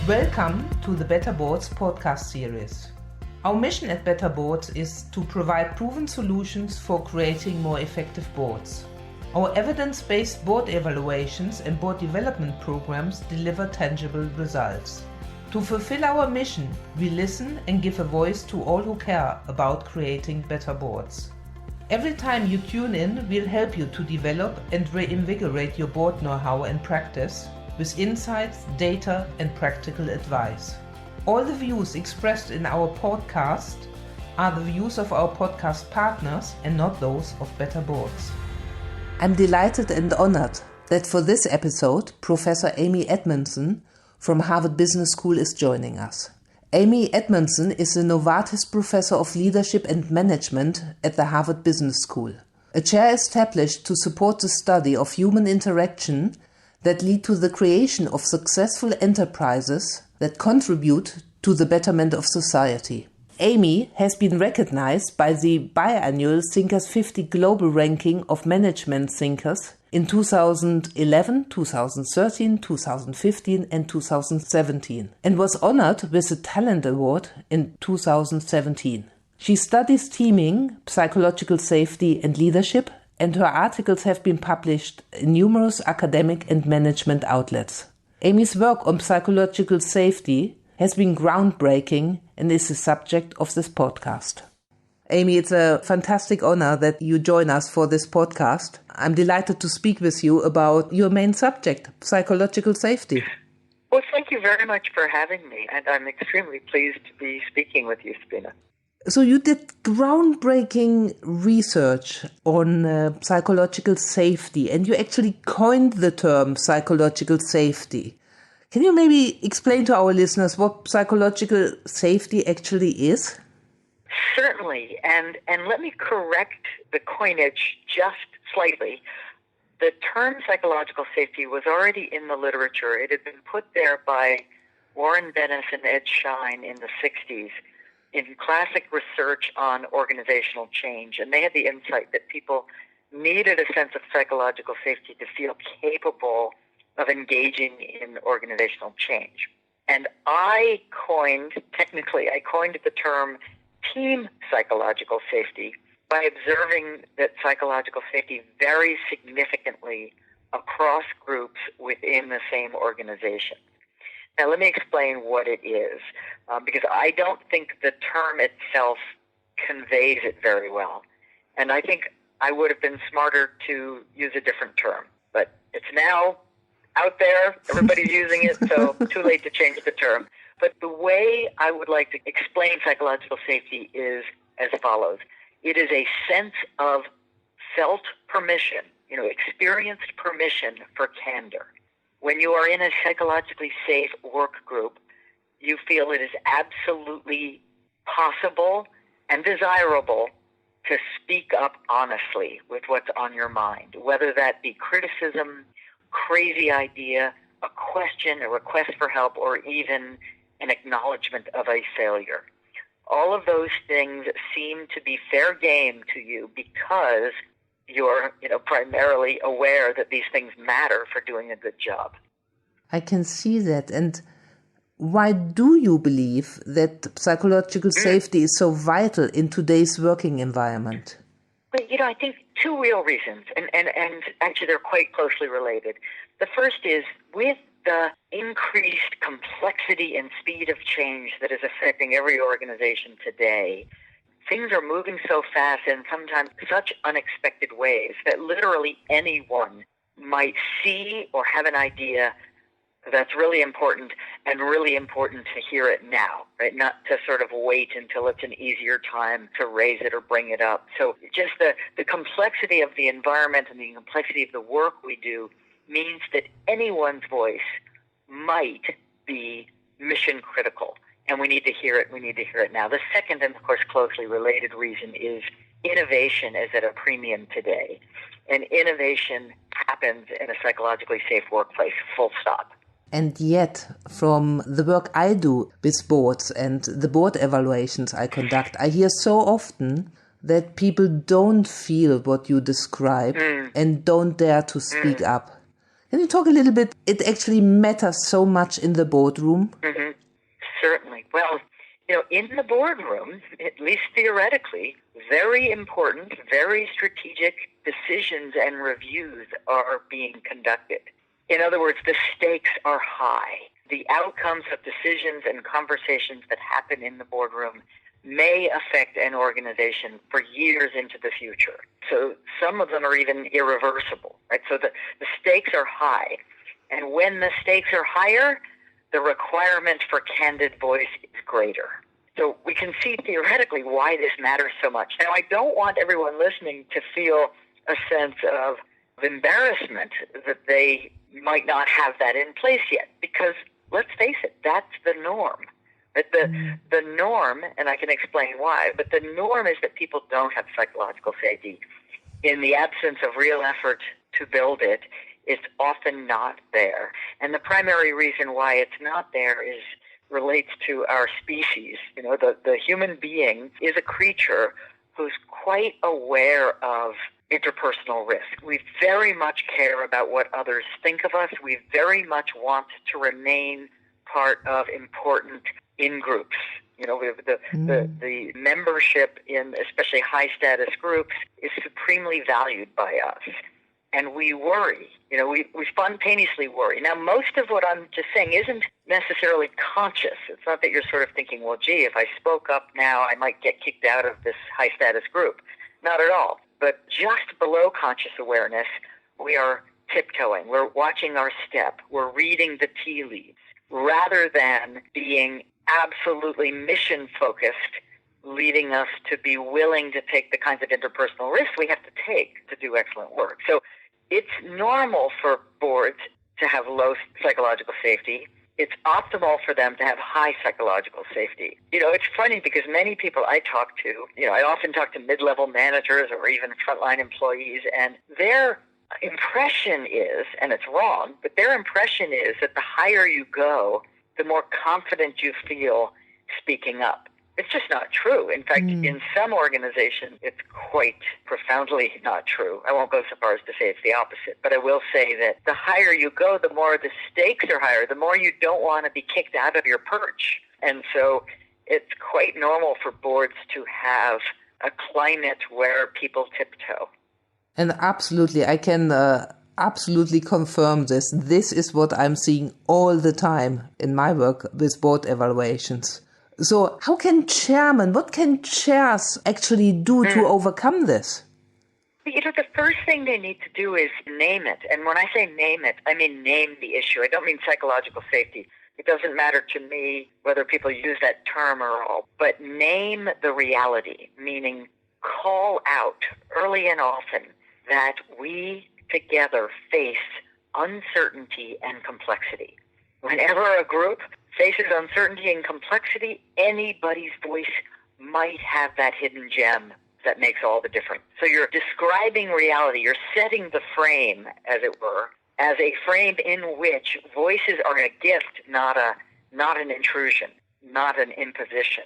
Welcome to the Better Boards podcast series. Our mission at Better Boards is to provide proven solutions for creating more effective boards. Our evidence-based board evaluations and board development programs deliver tangible results. To fulfill our mission, we listen and give a voice to all who care about creating better boards. Every time you tune in, we'll help you to develop and reinvigorate your board know-how and practice with insights, data, and practical advice. All the views expressed in our podcast are the views of our podcast partners and not those of Better Boards. I'm delighted and honored that for this episode, Professor Amy Edmondson from Harvard Business School is joining us. Amy Edmondson is a Novartis Professor of Leadership and Management at the Harvard Business School, a chair established to support the study of human interaction that lead to the creation of successful enterprises that contribute to the betterment of society. Amy has been recognized by the biannual Thinkers 50 Global Ranking of Management Thinkers in 2011, 2013, 2015 and 2017 and was honored with a Talent Award in 2017. She studies teaming, psychological safety and leadership, and her articles have been published in numerous academic and management outlets. Amy's work on psychological safety has been groundbreaking and is the subject of this podcast. Amy, it's a fantastic honor that you join us for this podcast. I'm delighted to speak with you about your main subject, psychological safety. Well, thank you very much for having me, and I'm extremely pleased to be speaking with you, Sabina. So you did groundbreaking research on psychological safety, and you actually coined the term psychological safety. Can you maybe explain to our listeners what psychological safety actually is? Certainly, and let me correct the coinage just slightly. The term psychological safety was already in the literature. It had been put there by Warren Bennis and Ed Schein in the 60s. In classic research on organizational change, and they had the insight that people needed a sense of psychological safety to feel capable of engaging in organizational change. And I coined the term team psychological safety by observing that psychological safety varies significantly across groups within the same organization. Now, let me explain what it is, because I don't think the term itself conveys it very well. And I think I would have been smarter to use a different term. But it's now out there. Everybody's using it, so too late to change the term. But the way I would like to explain psychological safety is as follows. It is a sense of felt permission, experienced permission for candor. When you are in a psychologically safe work group, you feel it is absolutely possible and desirable to speak up honestly with what's on your mind, whether that be criticism, crazy idea, a question, a request for help, or even an acknowledgement of a failure. All of those things seem to be fair game to you because you're, primarily aware that these things matter for doing a good job. I can see that. And why do you believe that psychological safety is so vital in today's working environment? Well, I think two real reasons, and actually they're quite closely related. The first is with the increased complexity and speed of change that is affecting every organization today, things are moving so fast and sometimes such unexpected ways that literally anyone might see or have an idea that's really important and really important to hear it now, right? Not to sort of wait until it's an easier time to raise it or bring it up. So just the complexity of the environment and the complexity of the work we do means that anyone's voice might be mission critical. And we need to hear it. We need to hear it now. The second, and of course closely related reason is innovation is at a premium today. And innovation happens in a psychologically safe workplace, full stop. And yet, from the work I do with boards and the board evaluations I conduct, I hear so often that people don't feel what you describe and don't dare to speak up. Can you talk a little bit? It actually matters so much in the boardroom. Mm-hmm. Certainly. Well, in the boardroom, at least theoretically, very important, very strategic decisions and reviews are being conducted. In other words, the stakes are high. The outcomes of decisions and conversations that happen in the boardroom may affect an organization for years into the future. So some of them are even irreversible, right? So the stakes are high. And when the stakes are higher, the requirement for candid voice is greater. So we can see theoretically why this matters so much. Now, I don't want everyone listening to feel a sense of embarrassment that they might not have that in place yet, because let's face it, that's the norm. But the norm, and I can explain why, but the norm is that people don't have psychological safety. In the absence of real effort to build it, it's often not there. And the primary reason why it's not there relates to our species. The human being is a creature who's quite aware of interpersonal risk. We very much care about what others think of us. We very much want to remain part of important in-groups. The membership in especially high-status groups is supremely valued by us. And we worry. We spontaneously worry. Now, most of what I'm just saying isn't necessarily conscious. It's not that you're sort of thinking, well, gee, if I spoke up now, I might get kicked out of this high-status group. Not at all. But just below conscious awareness, we are tiptoeing. We're watching our step. We're reading the tea leaves rather than being absolutely mission-focused, leading us to be willing to take the kinds of interpersonal risks we have to take to do excellent work. So it's normal for boards to have low psychological safety. It's optimal for them to have high psychological safety. It's funny because many people I talk to, I often talk to mid-level managers or even frontline employees, and their impression is, and it's wrong, but their impression is that the higher you go, the more confident you feel speaking up. It's just not true. In fact, in some organizations, it's quite profoundly not true. I won't go so far as to say it's the opposite, but I will say that the higher you go, the more the stakes are higher, the more you don't want to be kicked out of your perch. And so it's quite normal for boards to have a climate where people tiptoe. And absolutely, I can absolutely confirm this. This is what I'm seeing all the time in my work with board evaluations. So what can chairs actually do to overcome this? The first thing they need to do is name it. And when I say name it, I mean name the issue. I don't mean psychological safety. It doesn't matter to me whether people use that term or all. But name the reality, meaning call out early and often that we together face uncertainty and complexity. Whenever a group faces uncertainty and complexity, anybody's voice might have that hidden gem that makes all the difference. So you're describing reality. You're setting the frame, as it were, as a frame in which voices are a gift, not an intrusion, not an imposition.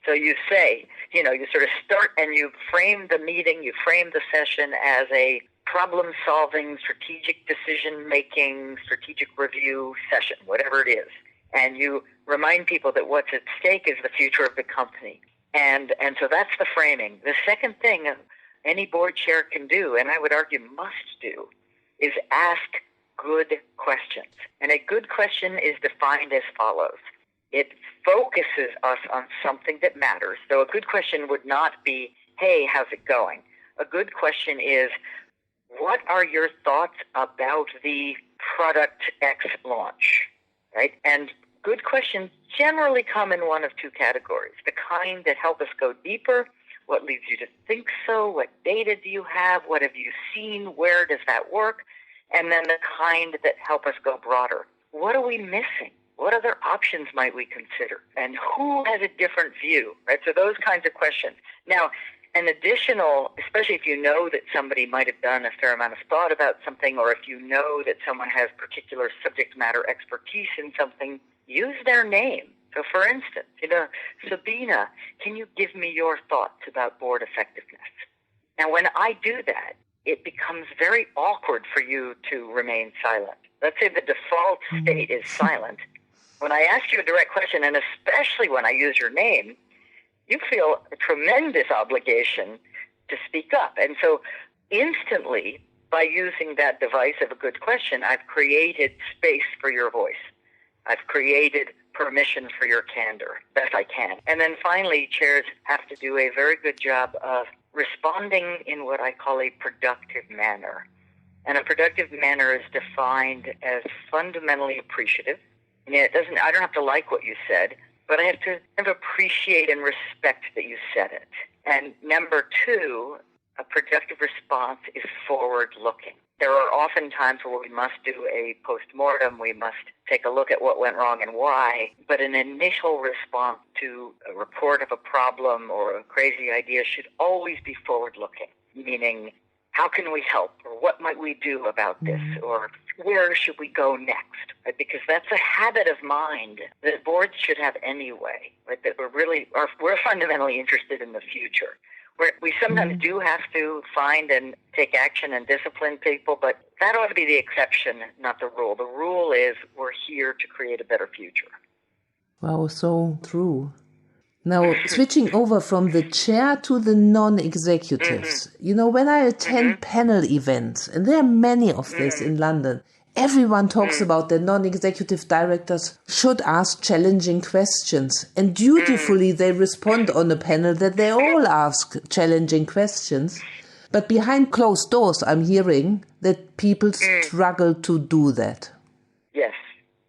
So you say, you sort of start and you frame the meeting, you frame the session as a problem-solving, strategic decision-making, strategic review session, whatever it is. And you remind people that what's at stake is the future of the company. And so that's the framing. The second thing any board chair can do, and I would argue must do, is ask good questions. And a good question is defined as follows. It focuses us on something that matters. So a good question would not be, hey, how's it going? A good question is, what are your thoughts about the product X launch? Right? And good questions generally come in one of two categories. The kind that help us go deeper. What leads you to think so? What data do you have? What have you seen? Where does that work? And then the kind that help us go broader. What are we missing? What other options might we consider? And who has a different view? Right? So those kinds of questions. Now, an additional, especially if you know that somebody might have done a fair amount of thought about something, or if you know that someone has particular subject matter expertise in something, use their name. So for instance, Sabina, can you give me your thoughts about board effectiveness? Now, when I do that, it becomes very awkward for you to remain silent. let's say the default state is silent. When I ask you a direct question, and especially when I use your name, you feel a tremendous obligation to speak up. And so instantly, by using that device of a good question, I've created space for your voice. I've created permission for your candor, best I can. And then finally, chairs have to do a very good job of responding in what I call a productive manner. And a productive manner is defined as fundamentally appreciative. And I don't have to like what you said, but I have to appreciate and respect that you said it. And number two, a productive response is forward-looking. There are often times where we must do a post-mortem, we must take a look at what went wrong and why, but an initial response to a report of a problem or a crazy idea should always be forward-looking, meaning how can we help, or what might we do about this, or where should we go next, right? Because that's a habit of mind that boards should have anyway, right? That we're fundamentally interested in the future. We sometimes do have to find and take action and discipline people, but that ought to be the exception, not the rule. The rule is we're here to create a better future. Wow, so true. Now, switching over from the chair to the non-executives, when I attend panel events, and there are many of this in London, everyone talks about the non-executive directors should ask challenging questions. And dutifully they respond on a panel that they all ask challenging questions. But behind closed doors, I'm hearing that people struggle to do that. Yes.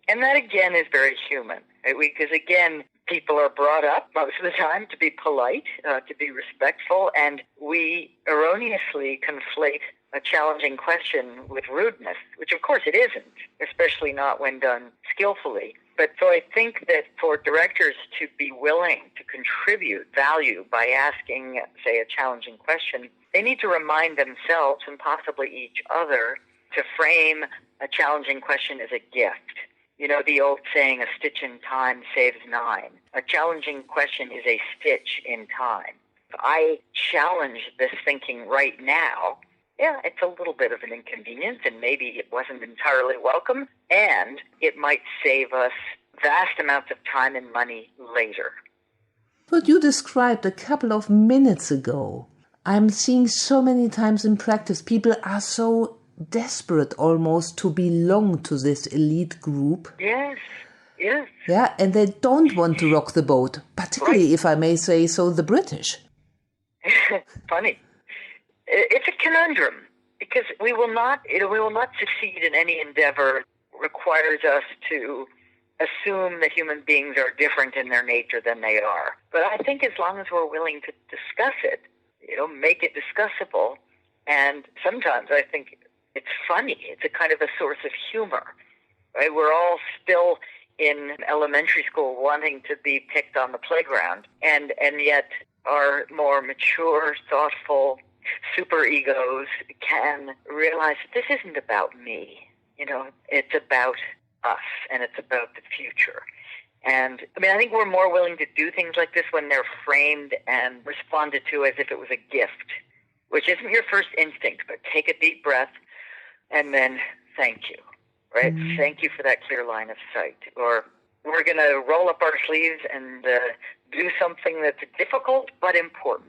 And that, again, is very human. Right? Because, again, people are brought up most of the time to be polite, to be respectful, and we erroneously conflate a challenging question with rudeness, which of course it isn't, especially not when done skillfully. But so I think that for directors to be willing to contribute value by asking, say, a challenging question, they need to remind themselves and possibly each other to frame a challenging question as a gift. You know, the old saying, a stitch in time saves nine. A challenging question is a stitch in time. If I challenge this thinking right now, yeah, it's a little bit of an inconvenience, and maybe it wasn't entirely welcome, and it might save us vast amounts of time and money later. What you described a couple of minutes ago, I'm seeing so many times in practice, people are so desperate almost to belong to this elite group. Yes. Yeah, and they don't want to rock the boat, particularly, if I may say so, the British. Funny. It's a conundrum because we will not succeed in any endeavor requires us to assume that human beings are different in their nature than they are. But I think as long as we're willing to discuss it, make it discussable, and sometimes I think it's funny. It's a kind of a source of humor, right? We're all still in elementary school wanting to be picked on the playground, and yet our more mature, thoughtful super egos can realize that this isn't about me. It's about us, and it's about the future. And I think we're more willing to do things like this when they're framed and responded to as if it was a gift, which isn't your first instinct, but take a deep breath and then thank you, right? Mm-hmm. Thank you for that clear line of sight. Or we're going to roll up our sleeves and do something that's difficult but important.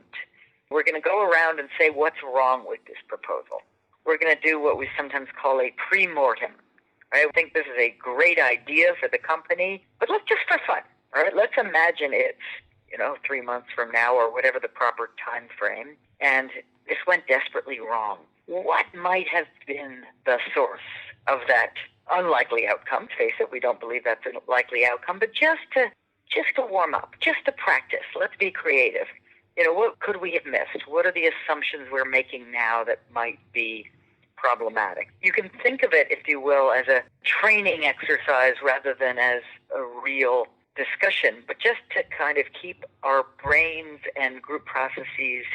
We're going to go around and say what's wrong with this proposal. We're going to do what we sometimes call a pre-mortem. Right? I think this is a great idea for the company, but let's just for fun. All right? Let's imagine it's 3 months from now or whatever the proper time frame, and this went desperately wrong. What might have been the source of that unlikely outcome? Face it, we don't believe that's a likely outcome, but just to warm up, just to practice. Let's be creative. What could we have missed? What are the assumptions we're making now that might be problematic? You can think of it, if you will, as a training exercise rather than as a real discussion, but just to kind of keep our brains and group processes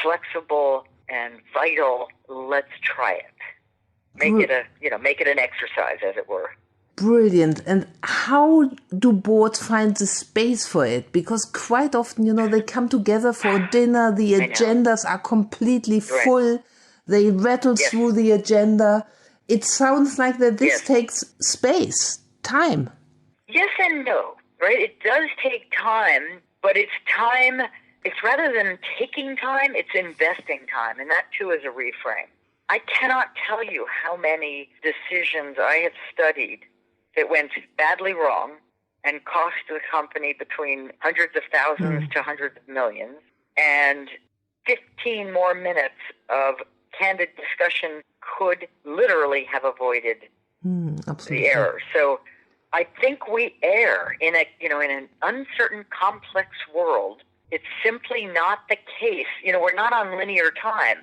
flexible and vital. Let's try it. Make it an exercise, as it were. Brilliant. And how do boards find the space for it? Because quite often, they come together for dinner, the agendas are completely full. They rattle through the agenda. it sounds like that this Yes. takes space, time. Yes and no, right? It does take time, but it's rather than taking time, it's investing time, and that too is a reframe. I cannot tell you how many decisions I have studied that went badly wrong and cost the company between hundreds of thousands to hundreds of millions, and 15 more minutes of candid discussion could literally have avoided the error. So I think we err in an uncertain, complex world. It's simply not the case. We're not on linear time.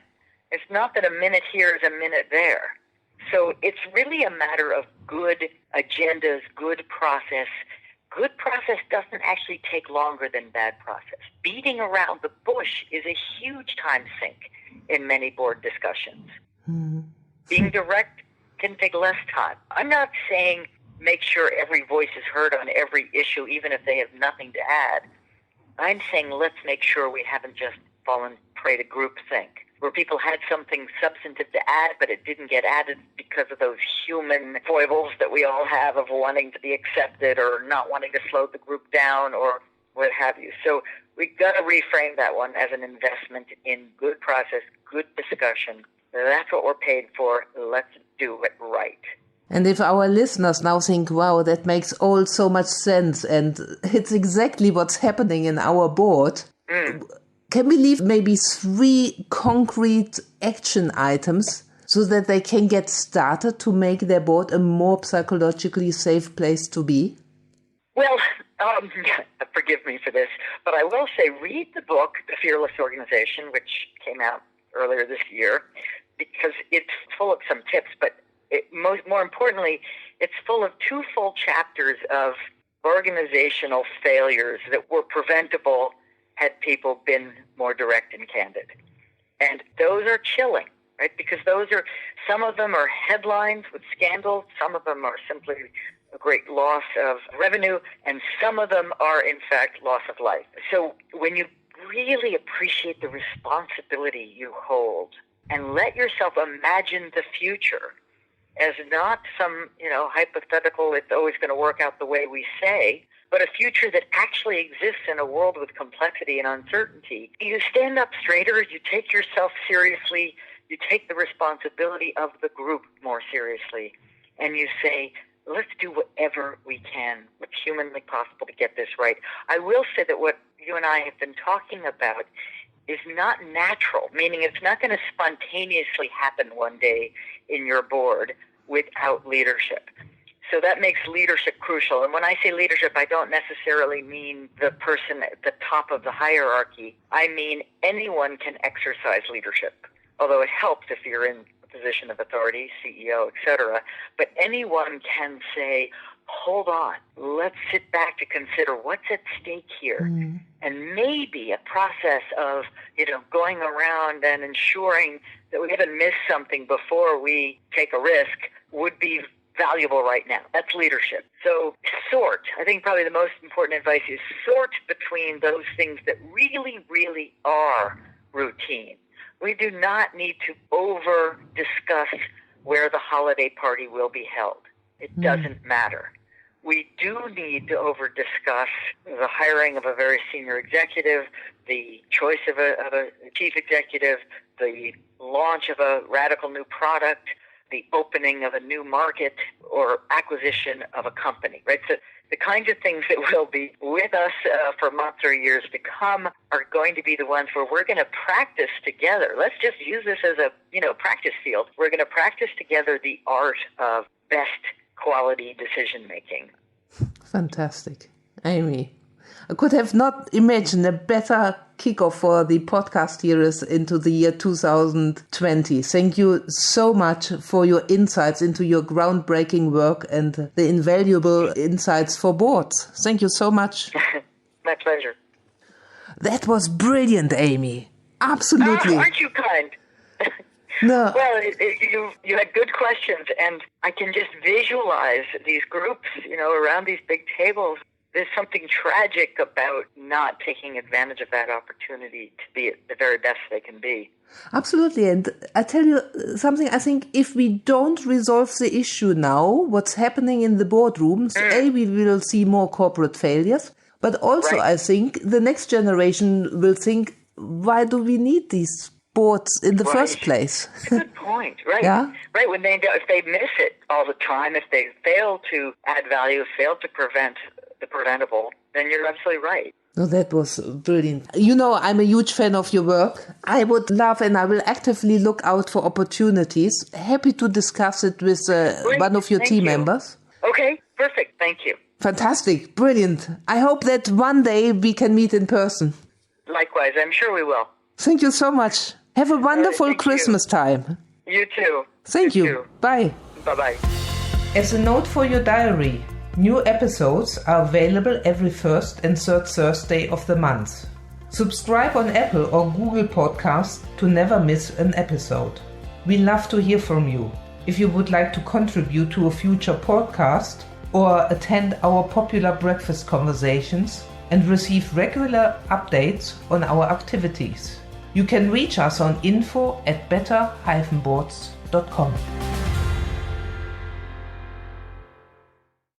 It's not that a minute here is a minute there. So it's really a matter of good agendas, good process. Good process doesn't actually take longer than bad process. Beating around the bush is a huge time sink in many board discussions. Being direct can take less time. I'm not saying make sure every voice is heard on every issue, even if they have nothing to add. I'm saying let's make sure we haven't just fallen prey to groupthink, where people had something substantive to add, but it didn't get added because of those human foibles that we all have of wanting to be accepted or not wanting to slow the group down or what have you. So we've got to reframe that one as an investment in good process, good discussion. That's what we're paid for. Let's do it right. And if our listeners now think, wow, that makes all so much sense and it's exactly what's happening in our board, can we leave maybe 3 concrete action items so that they can get started to make their board a more psychologically safe place to be? Well, forgive me for this, but I will say read the book, The Fearless Organization, which came out earlier this year, because it's full of some tips, but more importantly, it's full of 2 full chapters of organizational failures that were preventable had people been more direct and candid. And those are chilling, right? Because some of them are headlines with scandals, some of them are simply a great loss of revenue, and some of them are, in fact, loss of life. So when you really appreciate the responsibility you hold and let yourself imagine the future as not some, hypothetical, it's always going to work out the way we say, but a future that actually exists in a world with complexity and uncertainty. You stand up straighter, you take yourself seriously, you take the responsibility of the group more seriously, and you say, let's do whatever we can, what's humanly possible to get this right. I will say that what you and I have been talking about is not natural, meaning it's not going to spontaneously happen one day in your board without leadership. So that makes leadership crucial. And when I say leadership, I don't necessarily mean the person at the top of the hierarchy. I mean anyone can exercise leadership, although it helps if you're in a position of authority, CEO, etc. But anyone can say, hold on, let's sit back to consider what's at stake here. And maybe a process of, going around and ensuring that we haven't missed something before we take a risk would be valuable right now. That's leadership. So sort. I think probably the most important advice is sort between those things that really, really are routine. We do not need to over-discuss where the holiday party will be held. It doesn't matter. We do need to over-discuss the hiring of a very senior executive, the choice of a chief executive, the launch of a radical new product, the opening of a new market, or acquisition of a company, right? So the kinds of things that will be with us for months or years to come are going to be the ones where we're going to practice together. Let's just use this as a, practice field. We're going to practice together the art of best quality decision-making. Fantastic. Amy, I could have not imagined a better kickoff for the podcast series into the year 2020. Thank you so much for your insights into your groundbreaking work and the invaluable insights for boards. Thank you so much. My pleasure. That was brilliant, Amy. Absolutely. Aren't you kind? No. Well, you had good questions, and I can just visualize these groups, around these big tables. there's something tragic about not taking advantage of that opportunity to be at the very best they can be. Absolutely. And I tell you something, I think if we don't resolve the issue now, what's happening in the boardrooms, we will see more corporate failures. But also, I think the next generation will think, why do we need these boards in the first place? Good point. Right. Yeah? Right. If they miss it all the time, if they fail to add value, fail to prevent the preventable, then you're absolutely right. No, that was brilliant. I'm a huge fan of your work. I would love and I will actively look out for opportunities. Happy to discuss it with one of your team members. Okay, perfect. Thank you. Fantastic. Brilliant. I hope that one day we can meet in person. Likewise. I'm sure we will. Thank you so much. Have a wonderful Christmas time. You too. Thank you. Bye. Bye-bye. As a note for your diary, new episodes are available every first and third Thursday of the month. Subscribe on Apple or Google Podcasts to never miss an episode. We love to hear from you. If you would like to contribute to a future podcast or attend our popular breakfast conversations and receive regular updates on our activities, you can reach us on info@better-boards.com.